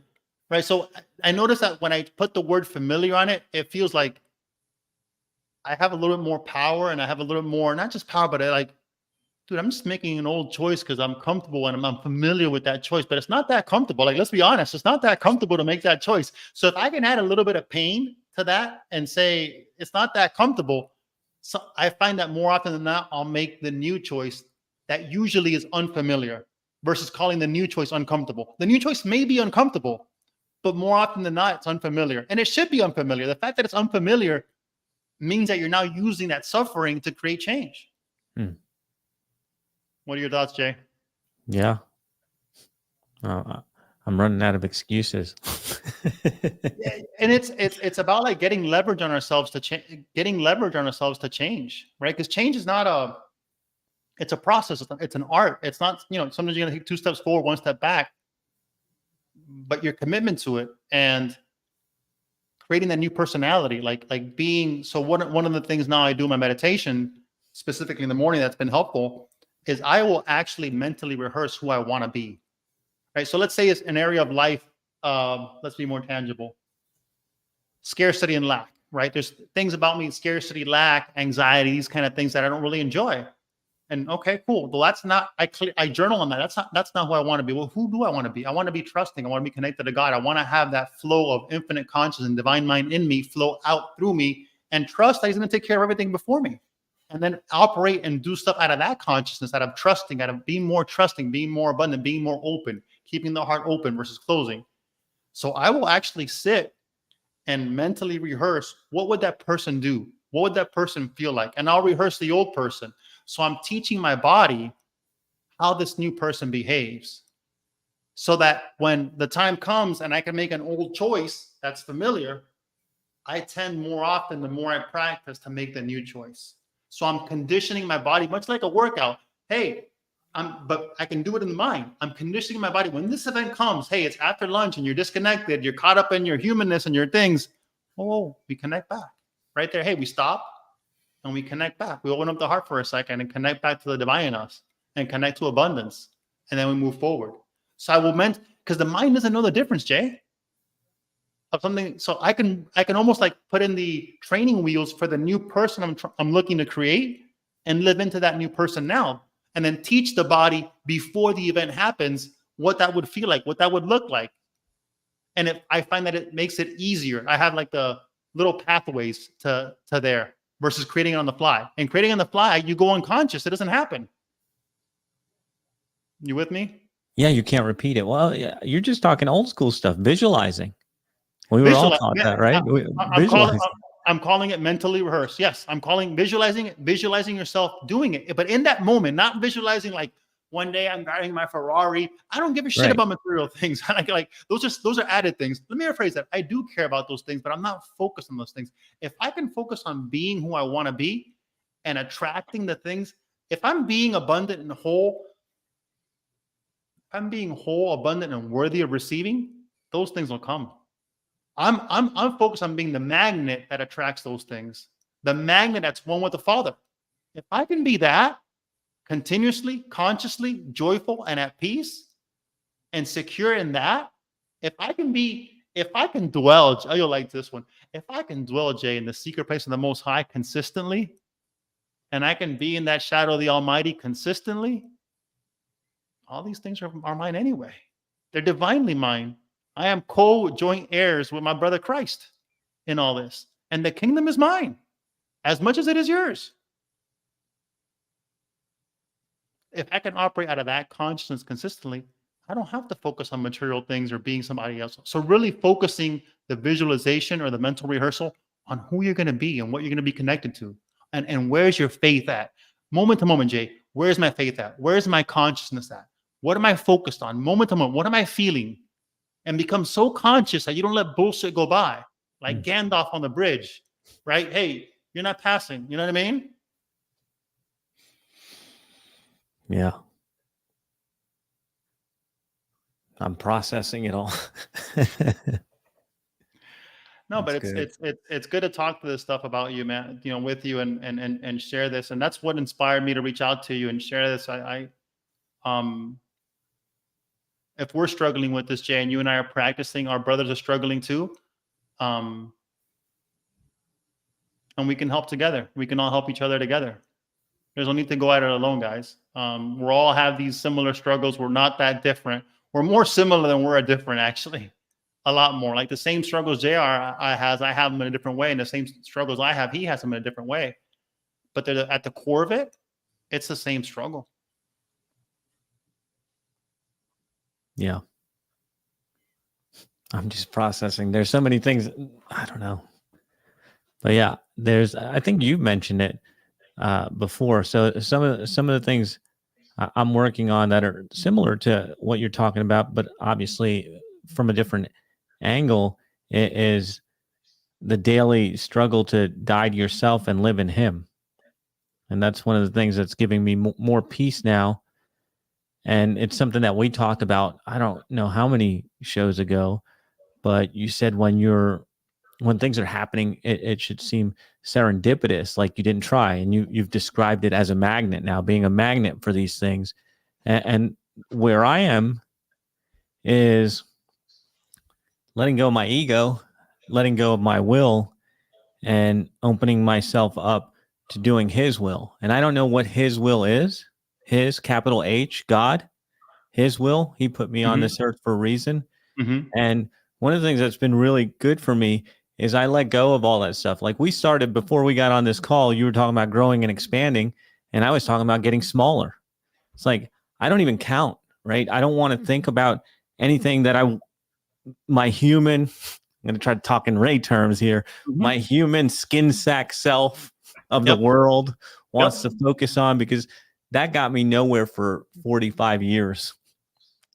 right? So I noticed that when I put the word familiar on it, it feels like I have a little bit more power, and I have a little more, not just power, but dude, I'm just making an old choice because I'm comfortable and I'm familiar with that choice, but it's not that comfortable. Like, let's be honest, it's not that comfortable to make that choice. So if I can add a little bit of pain to that and say it's not that comfortable, so I find that more often than not, I'll make the new choice that usually is unfamiliar versus calling the new choice uncomfortable. The new choice may be uncomfortable, but more often than not, it's unfamiliar. And it should be unfamiliar. The fact that it's unfamiliar means that you're now using that suffering to create change. What are your thoughts, Jay? Yeah. I'm running out of excuses. Yeah, and it's about like getting leverage on ourselves to change, right? Because change is not it's a process. It's an art. It's not, sometimes you're gonna take 2 steps forward, 1 step back, but your commitment to it and creating that new personality, like being. So one of the things now I do in my meditation, specifically in the morning, that's been helpful, is I will actually mentally rehearse who I want to be. Right. So let's say it's an area of life. Let's be more tangible. Scarcity and lack. Right. There's things about me: scarcity, lack, anxiety, these kind of things that I don't really enjoy. And okay, cool. Well, that's not. I journal on that. That's not who I want to be. Well, who do I want to be? I want to be trusting. I want to be connected to God. I want to have that flow of infinite consciousness and divine mind in me flow out through me, and trust that He's going to take care of everything before me. And then operate and do stuff out of that consciousness, out of trusting, out of being more trusting, being more abundant, being more open, keeping the heart open versus closing. So I will actually sit and mentally rehearse, what would that person do? What would that person feel like? And I'll rehearse the old person. So I'm teaching my body how this new person behaves, so that when the time comes and I can make an old choice that's familiar, I tend more often, the more I practice, to make the new choice. So I'm conditioning my body, much like a workout. Hey, but I can do it in the mind. I'm conditioning my body. When this event comes, hey, it's after lunch and you're disconnected, you're caught up in your humanness and your things. Oh, we connect back right there. Hey, we stop and we connect back. We open up the heart for a second and connect back to the divine in us and connect to abundance. And then we move forward. So I will because the mind doesn't know the difference, Jay, of something. So I can almost like put in the training wheels for the new person I'm looking to create, and live into that new person now, and then teach the body before the event happens what that would feel like, what that would look like. And if I find that it makes it easier, I have like the little pathways to there versus creating it on the fly. And creating on the fly, you go unconscious. It doesn't happen. You with me? Yeah, you can't repeat it. Well, yeah, you're just talking old school stuff, visualizing. We were all taught that, right? I'm calling it mentally rehearse. Yes, I'm calling visualizing yourself doing it. But in that moment, not visualizing like one day I'm driving my Ferrari. I don't give a shit about material things. like those are added things. Let me rephrase that. I do care about those things, but I'm not focused on those things. If I can focus on being who I want to be and attracting the things, if I'm being abundant and whole, abundant, and worthy of receiving, those things will come. I'm focused on being the magnet that attracts those things, the magnet that's one with the Father. If I can be that continuously, consciously, joyful, and at peace, and secure in that, if I can dwell, you'll like this one. If I can dwell, Jay, in the secret place of the Most High consistently, and I can be in that shadow of the Almighty consistently, all these things are mine anyway. They're divinely mine. I am co-joint heirs with my brother Christ in all this. And the kingdom is mine as much as it is yours. If I can operate out of that consciousness consistently, I don't have to focus on material things or being somebody else. So really focusing the visualization or the mental rehearsal on who you're going to be and what you're going to be connected to. And where's your faith at? Moment to moment, Jay, where's my faith at? Where's my consciousness at? What am I focused on? Moment to moment, what am I feeling? And become so conscious that you don't let bullshit go by, like Gandalf on the bridge, right? Hey, you're not passing. You know what I mean? Yeah. I'm processing it all. No, but it's good to talk to this stuff about you, man, with you and share this. And that's what inspired me to reach out to you and share this. If we're struggling with this, Jay, and you and I are practicing, our brothers are struggling too. And we can help together. We can all help each other together. There's no need to go at it alone, guys. We all have these similar struggles. We're not that different. We're more similar than we're different, actually. A lot more. Like the same struggles JR has, I have them in a different way. And the same struggles I have, he has them in a different way. But they're at the core of it, it's the same struggle. Yeah. I'm just processing. There's so many things. I don't know. But yeah, I think you mentioned it before. So some of the things I'm working on that are similar to what you're talking about, but obviously from a different angle. It is the daily struggle to die to yourself and live in Him. And that's one of the things that's giving me more peace now. And it's something that we talked about, I don't know how many shows ago, but you said when things are happening, it should seem serendipitous, like you didn't try. And you've described it as a magnet now, being a magnet for these things. And where I am is letting go of my ego, letting go of my will, and opening myself up to doing His will. And I don't know what His will is. His, capital H, God, His will. He put me on this earth for a reason. And one of the things that's been really good for me is I let go of all that stuff. Like we started before we got on this call, you were talking about growing and expanding, and I was talking about getting smaller. It's like, I don't even count, right? I don't want to think about anything that my human, I'm going to try to talk in Ray terms here, my human skin sack self of the world wants to focus on, because that got me nowhere for 45 years.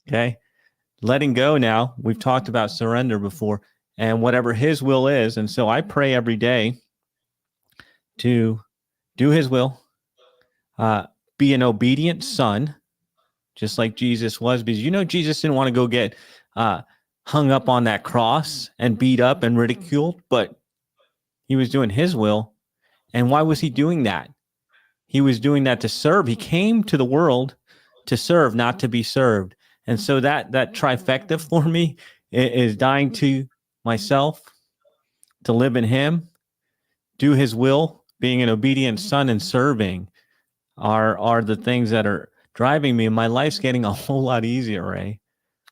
Okay. Letting go now. We've talked about surrender before, and whatever His will is. And so I pray every day to do His will, be an obedient son, just like Jesus was, because Jesus didn't want to go get hung up on that cross and beat up and ridiculed, but He was doing His will. And why was He doing that? He was doing that to serve. He came to the world to serve, not to be served. And so that trifecta for me is dying to myself, to live in Him, do His will, being an obedient son, and serving are the things that are driving me. And my life's getting a whole lot easier, Ray.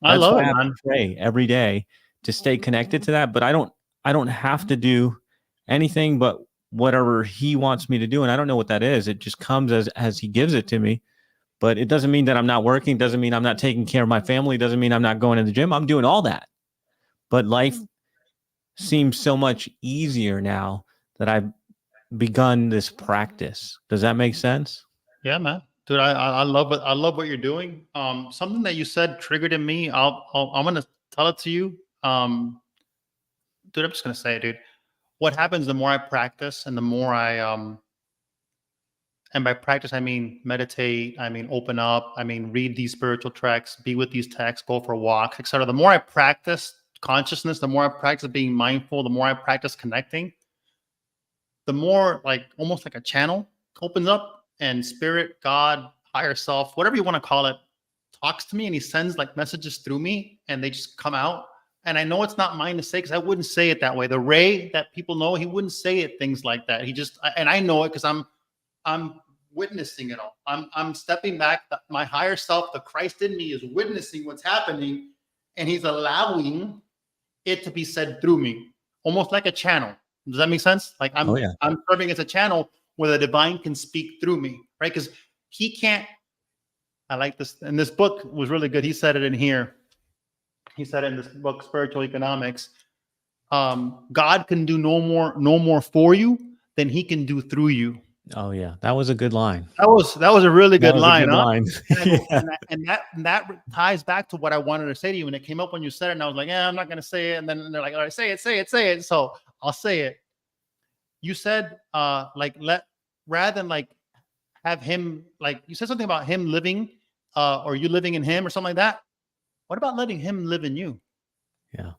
I love it, man. I pray every day to stay connected to that, but I don't have to do anything but whatever He wants me to do. And I don't know what that is. It just comes as He gives it to me. But it doesn't mean that I'm not working. Doesn't mean I'm not taking care of my family. Doesn't mean I'm not going to the gym. I'm doing all that. But life seems so much easier now that I've begun this practice. Does that make sense? Yeah, man. Dude, I love it. I love what you're doing. Something that you said triggered in me. I'm gonna tell it to you. Dude, I'm just gonna say it, dude. What happens the more I practice and the more I and by practice I mean meditate, I mean open up, I mean read these spiritual tracks, be with these texts, go for walks, etc. The more I practice consciousness, the more I practice being mindful, the more I practice connecting, the more like almost like a channel opens up, and spirit, God, higher self, whatever you want to call it, talks to me, and He sends like messages through me, and they just come out. And I know it's not mine to say, because I wouldn't say it that way. The Ray that people know, he wouldn't say it things like that. He just, and I know it because I'm witnessing it all. I'm stepping back. My higher self, the Christ in me, is witnessing what's happening, and He's allowing it to be said through me, almost like a channel. Does that make sense? Like I'm serving as a channel where the divine can speak through me, right? Because He can't. I like this, and this book was really good. He said it in here. He said in this book, Spiritual Economics, God can do no more for you than He can do through you. Oh yeah, that was a good line. That was a really good line, huh? Line. And that ties back to what I wanted to say to you. And it came up when you said it, and I was like, yeah, I'm not gonna say it. And then they're like, all right, say it. So I'll say it. You said rather than like have Him, like you said something about Him living, or you living in Him or something like that. What about letting Him live in you? Yeah.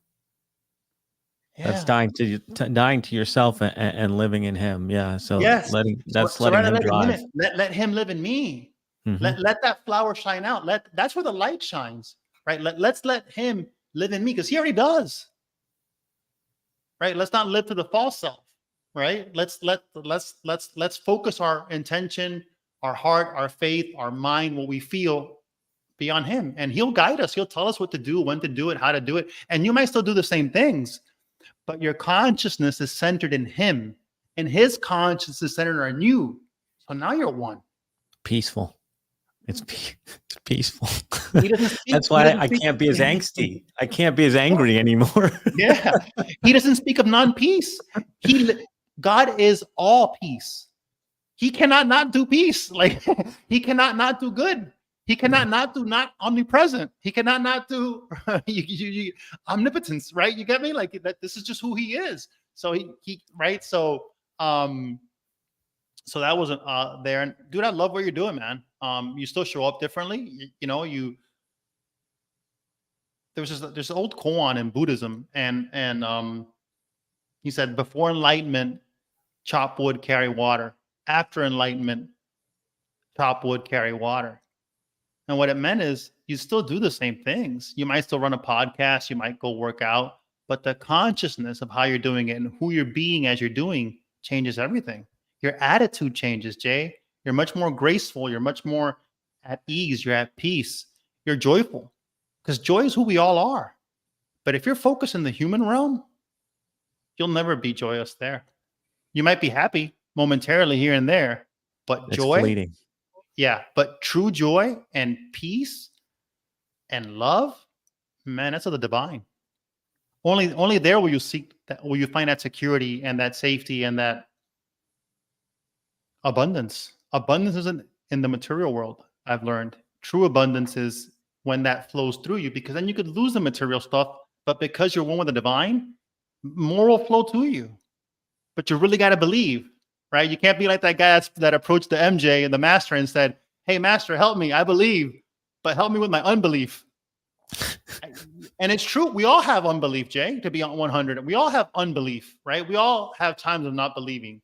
That's dying to yourself and living in Him. Yeah. So letting Him drive. Let Him live in me. Let that flower shine out. That's where the light shines, right? Let's let Him live in me, because He already does. Right? Let's not live to the false self. Right? Let's focus our intention, our heart, our faith, our mind, what we feel, be on Him, and He'll guide us. He'll tell us what to do, when to do it, how to do it. And you might still do the same things, but your consciousness is centered in Him, and His consciousness is centered on you. So now you're one. Peaceful. It's peaceful. That's why I can't be as angsty. I can't be as angry anymore. Yeah. He doesn't speak of non-peace. God is all peace. He cannot not do peace. Like He cannot not do good. He cannot not do not omnipresent. He cannot not do omnipotence, right? You get me? Like that. This is just who he is. So he right. So so that wasn't there. And dude, I love what you're doing, man. You still show up differently. There's this old koan in Buddhism, and he said, before enlightenment, chop wood, carry water. After enlightenment, chop wood, carry water. And what it meant is you still do the same things. You might still run a podcast, you might go work out, but the consciousness of how you're doing it and who you're being as you're doing changes everything. Your attitude changes, Jay. You're much more graceful. You're much more at ease. You're at peace. You're joyful, because joy is who we all are. But if you're focused in the human realm, you'll never be joyous there. You might be happy momentarily here and there, but It's joy, fleeting. yeah, but true joy and peace and love, man, that's of the divine. Only there will you seek that, will you find that security and that safety and that abundance. Abundance isn't in the material world, I've learned. True abundance is when that flows through you, because then you could lose the material stuff, but because you're one with the divine, more will flow to you. But you really got to believe, right? You can't be like that guy that approached the MJ and the master and said, hey, master, help me. I believe, but help me with my unbelief. And it's true. We all have unbelief, Jay, to be on 100. We all have unbelief, right? We all have times of not believing.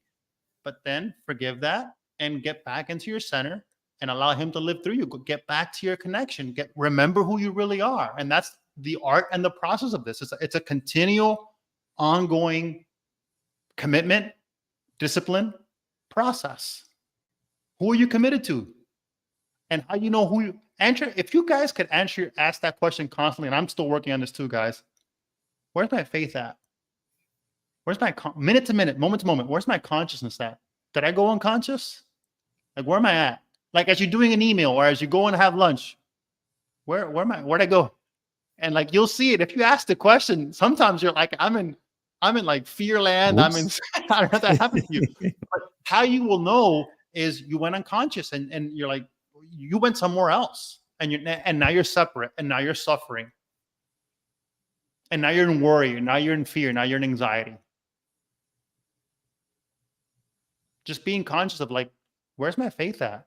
But then forgive that and get back into your center and allow him to live through you. Get back to your connection. Remember who you really are. And that's the art and the process of this. It's a continual, ongoing commitment, discipline, process. Who are you committed to? And how you know who you answer? If you guys could ask that question constantly, and I'm still working on this too, guys. Where's my faith at? Where's my minute to minute, moment to moment? Where's my consciousness at? Did I go unconscious? Like, where am I at? Like, as you're doing an email or as you go and have lunch, where am I? Where'd I go? And like, you'll see it. If you ask the question, sometimes you're like, I'm in like fear land. Oops. I don't know if that happened to you. But how you will know is you went unconscious and you're like, you went somewhere else, and now you're separate, and now you're suffering, and now you're in worry, and now you're in fear, now you're in anxiety. Just being conscious of like, where's my faith at?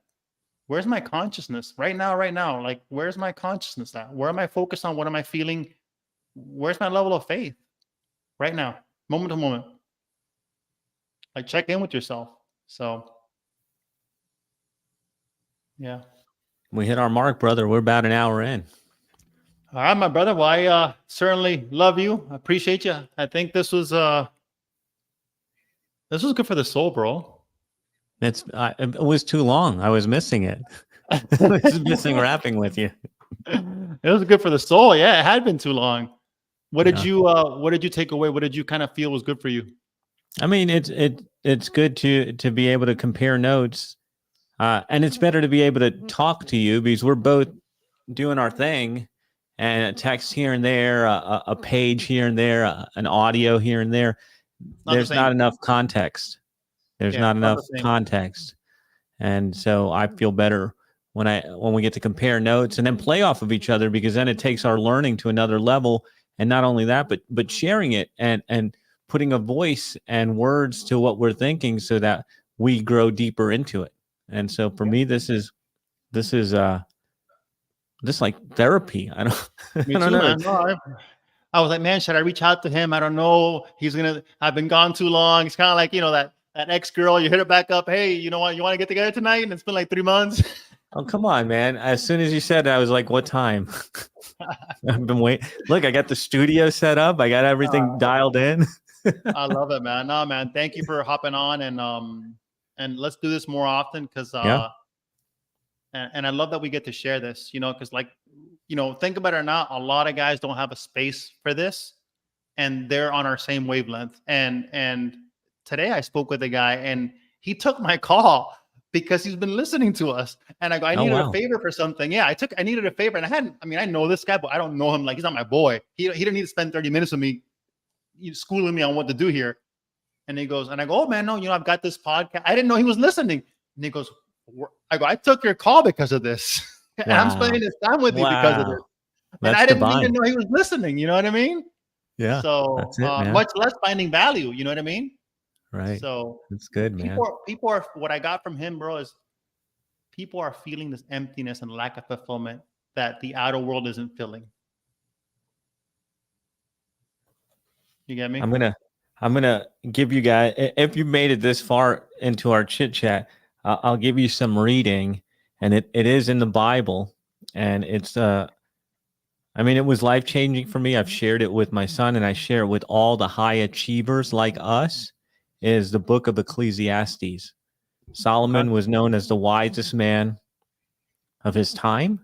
Where's my consciousness right now? Like, where's my consciousness at? Where am I focused on? What am I feeling? Where's my level of faith right now, moment to moment? Like, check in with yourself. So, yeah. We hit our mark, brother. We're about an hour in. All right, my brother. Well, I certainly love you. I appreciate you. I think this was good for the soul, bro. It was too long. I was missing it. I was missing rapping with you. It was good for the soul. Yeah, it had been too long. What did you take away? What did you kind of feel was good for you? I mean, it's good to be able to compare notes, and it's better to be able to talk to you because we're both doing our thing, and a text here and there, a page here and there, an audio here and there. There's not enough context. There's not enough context, and so I feel better when we get to compare notes and then play off of each other, because then it takes our learning to another level. And not only that, but sharing it and putting a voice and words to what we're thinking so that we grow deeper into it. And so for me, this is like therapy. I don't know. Man. No, I was like, man, should I reach out to him? I don't know. I've been gone too long. It's kind of like, that ex-girl, you hit her back up. Hey, you know what? You want to get together tonight? And it's been like 3 months. Oh, come on, man. As soon as you said it, I was like, what time? I've been waiting. Look, I got the studio set up. I got everything dialed in. I love it, man. No, man. Thank you for hopping on and let's do this more often because and I love that we get to share this, because think about it or not, a lot of guys don't have a space for this and they're on our same wavelength. And today I spoke with a guy and he took my call because he's been listening to us. And I go, I needed a favor for something. Yeah, I needed a favor. And I know this guy, but I don't know him. Like, he's not my boy. He didn't need to spend 30 minutes with me, schooling me on what to do here. And he goes, and I go, oh man, no, I've got this podcast. I didn't know he was listening. And he goes, I took your call because of this. And I'm spending this time with you because of this. Wow. And That's I didn't divine. even know he was listening. You know what I mean? Yeah. So That's it, man. much less finding value. You know what I mean? Right. So That's good, man. people are, what I got from him, bro, is people are feeling this emptiness and lack of fulfillment that the outer world isn't filling. You get me? I'm gonna give you guys, if you made it this far into our chit chat, I'll give you some reading, and it is in the Bible, and it's I mean, it was life changing for me. I've shared it with my son, and I share it with all the high achievers like us. Is the book of Ecclesiastes. Solomon was known as the wisest man of his time,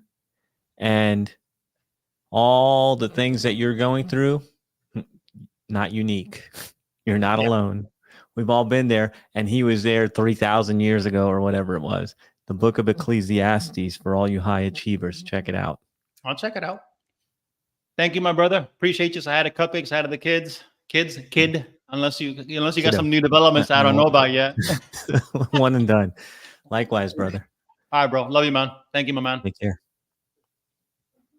and all the things that you're going through, not unique. You're not alone. We've all been there, and he was there 3,000 years ago or whatever it was. The book of Ecclesiastes for all you high achievers. Check it out. I'll check it out. Thank you, my brother. Appreciate you. So I had a cupcakes, I had the kid. Unless you got some new developments I don't know about yet. One and done. Likewise, brother. All right, bro. Love you, man. Thank you, my man. Take care.